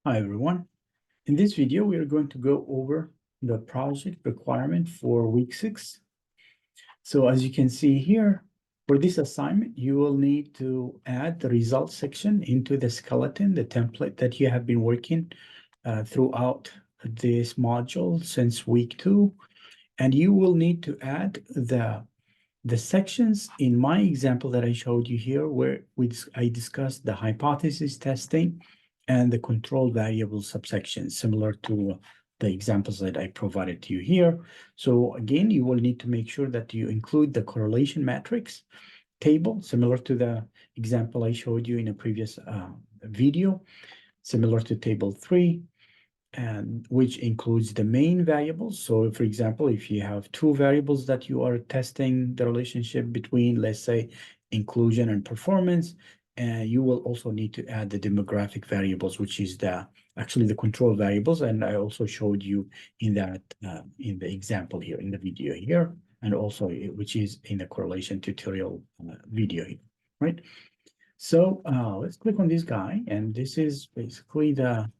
Hi, everyone. In this video, we are going to go over the project requirement for week 6. So as you can see here, for this assignment, you will need to add the results section into the skeleton, the template that you have been working throughout this module since week 2. And you will need to add the sections in my example that I showed you here, where I discussed the hypothesis testing and the control variable subsection, similar to the examples that I provided to you here. So again, you will need to make sure that you include the correlation matrix table, similar to the example I showed you in a previous video, similar to table 3, and which includes the main variables. So for example, if you have two variables that you are testing the relationship between, let's say, inclusion and performance, and you will also need to add the demographic variables, which is actually the control variables. And I also showed you in that in the example here in the video here, and also which is in the correlation tutorial video here, right? So let's click on this guy, and this is basically the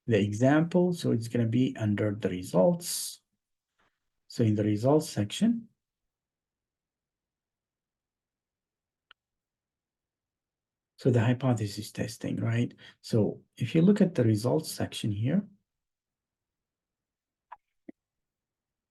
example. So it's going to be under the results. So in the results section, so the hypothesis testing, right? So if you look at the results section here,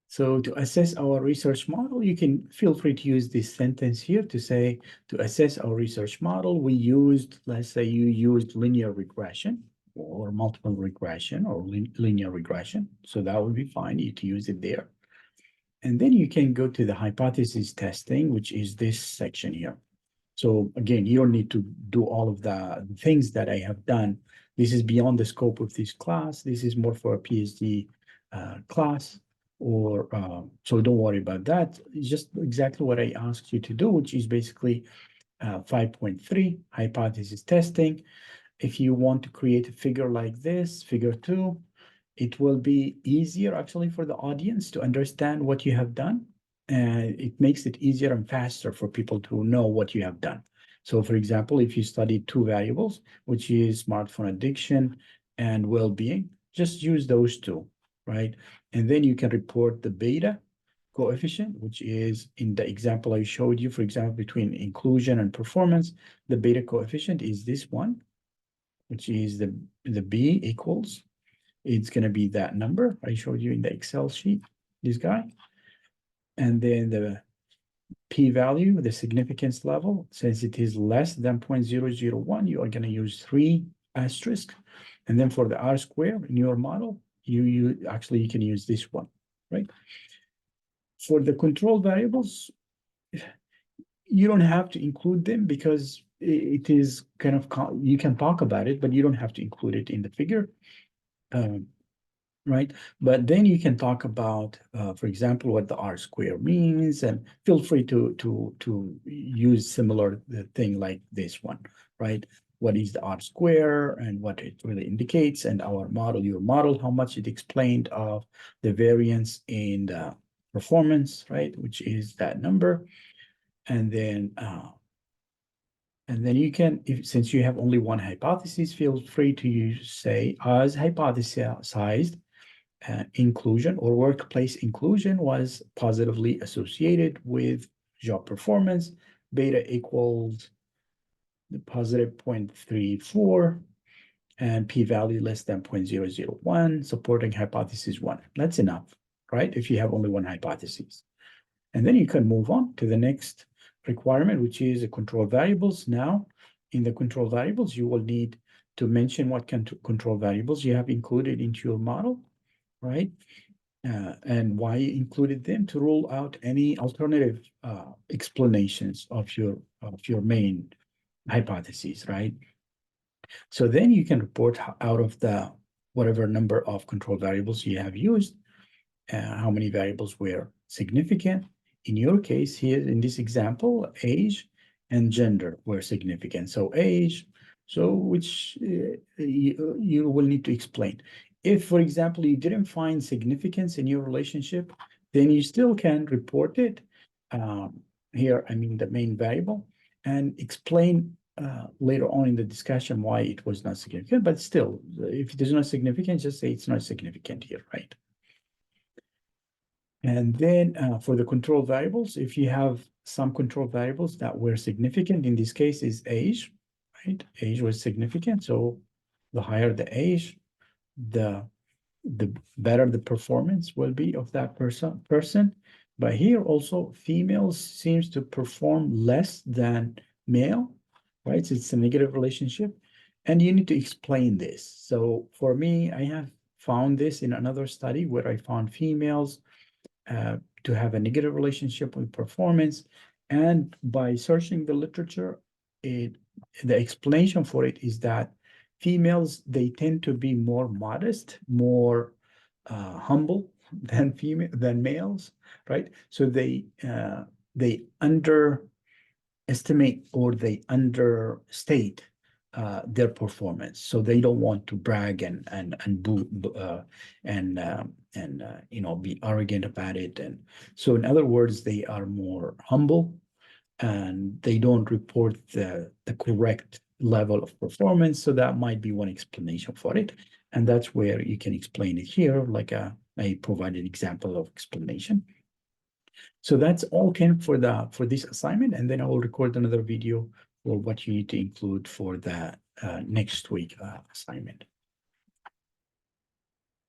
so to assess our research model, you can feel free to use this sentence here to say, to assess our research model, we used, let's say you used linear regression or multiple regression or linear regression. So that would be fine to use it there. And then you can go to the hypothesis testing, which is this section here. So again, you don't need to do all of the things that I have done. This is beyond the scope of this class. This is more for a PhD class, or so don't worry about that. It's just exactly what I asked you to do, which is basically 5.3 hypothesis testing. If you want to create a figure like this, figure 2, it will be easier actually for the audience to understand what you have done. And it makes it easier and faster for people to know what you have done. So for example, if you study two variables, which is smartphone addiction and well-being, just use those two, right? And then you can report the beta coefficient, which is in the example I showed you, for example, between inclusion and performance, the beta coefficient is this one, which is the B equals, it's going to be that number I showed you in the Excel sheet, this guy. And then the p-value, the significance level, since it is less than 0.001, you are going to use 3 asterisk. And then for the R square in your model, you can use this one, right? For the control variables, you don't have to include them because it is kind of, you can talk about it, but you don't have to include it in the figure. Right? But then you can talk about, for example, what the R square means, and feel free to use similar thing like this one, right? What is the R square and what it really indicates, and our model, your model, how much it explained of the variance in the performance, right? Which is that number. And then you can, since you have only one hypothesis, feel free to use, say, as hypothesized, inclusion or workplace inclusion was positively associated with job performance. Beta equals the positive 0.34 and p-value less than 0.001, supporting hypothesis 1. That's enough, right? If you have only one hypothesis. And then you can move on to the next requirement, which is the control variables. Now, in the control variables, you will need to mention what control variables you have included into your model, right? And why you included them to rule out any alternative explanations of your main hypotheses, right? So then you can report out of the whatever number of control variables you have used, how many variables were significant. In your case here, in this example, age and gender were significant. So age, so which you will need to explain. If, for example, you didn't find significance in your relationship, then you still can report it here, I mean, the main variable, and explain later on in the discussion why it was not significant, but still, if it is not significant, just say it's not significant here, right? And then for the control variables, if you have some control variables that were significant, in this case is age, right? Age was significant, so the higher the age, the better the performance will be of that person. But here also females seems to perform less than male, right? So it's a negative relationship. And you need to explain this. So for me, I have found this in another study where I found females to have a negative relationship with performance. And by searching the literature, the explanation for it is that females, they tend to be more modest, more humble than males, right? So they underestimate or they understate their performance. So they don't want to brag and be arrogant about it. And so in other words, they are more humble and they don't report the correct level of performance. So that might be one explanation for it. And that's where you can explain it here, like I provided an example of explanation. So that's all came for this assignment, and then I will record another video for what you need to include for the next week assignment.